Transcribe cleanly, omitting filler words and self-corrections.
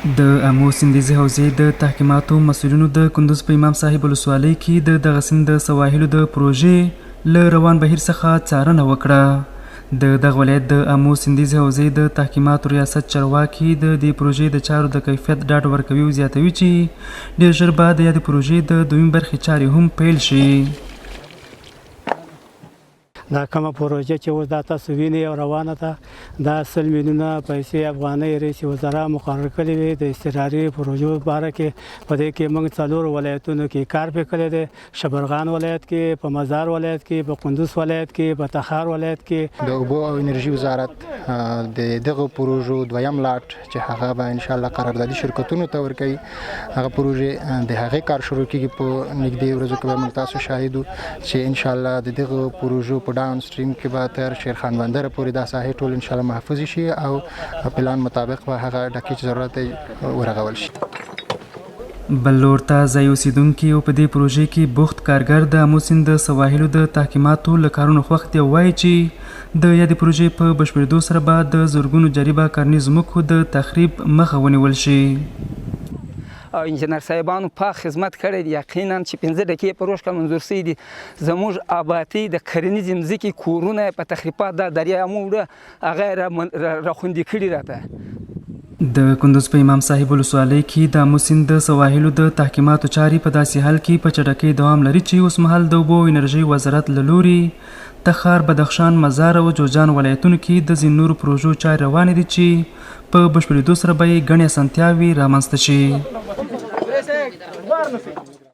د امو سیندیزي حوزې د تحکیماتو مسؤلینو د کندوز په امام صاحب ولسوالۍ کې د دغه سیند د سواحلو د پروژې له روان بهیر څخه څارنه وکړه. د دغه ولایت د امو سیندیزي حوزې د تحکیماتو ریاست چارواکي د دې پروژې د چارو د کیفیت ډاډ ورکوي او زیاتوي چې ډېر ژر به د یادې پروژې د دویم برخې چارې هم پیل شي. دا کومه پروژه چې اوس دا تاسو وینئ او روانه ده دا 100 میلیونه پیسې افغانۍ رئیس وزرا مقرر کړي وي د اضطراري پروژو باره کې. په دې کې موږ 4 ولایتونو کې کار پې کړی دی، شبرغان ولایت کې، په مزار ولایت کې، په کندوز ولایت کې، په تخار ولایت کې. د اوبو او انرژي وزارت د دغه پروژو دویم لاټ چې هغه به ان شاء الله قراردادي شرکتونو ته ورکوي، هغه پروژې د هغې کار شروع کیږي. په نږدې ورځو کې به موږ تاسو شاهد چې ان شاء الله د دغه پروژو په ډاون سټریم کې به تر شیرخان بندر پورې دا ساحې ټول ان شاء الله محفوظ شي او پلان مطابق به هغه ډکې چې ضرورت دی ورغول شي. بل لور ته ځایي اوسیدونکي او په دې پروژې کې بوخت کارګر د امو سیند د سواحلو د تحکیماتو له کارونو خوښ دي او وایي چې د یادې پروژې په بشپړېدو سره به د زرګونو جریبه کارني ځمکو د تخریب مخه ونیول شي. او انجینر صاحبانو پاک خدمت کړی دی. یقینا چې 15 دقیقې په روز کې منظور شوي دي. زموږ آبادي د کرنیزې مځکې کورونه په تخریبات دا دریا موړه هغه راخوندي کړي راته. د کندوز په امام صاحب ولسوالۍ کې د امو سیند د سواحلو د تحکیماتو چارې په داسې حال کې په چټکۍ دوام لري چې اوس مهال د اوبو انرژۍ وزارت له لوري تخار، بدخشان، مزار او جوزجان ولایتونو کې د ځینو نورو پروژو چارې روانې دي چې په بشپړېدو سره به یې ګڼې اسانتیاوې رامنځته شي.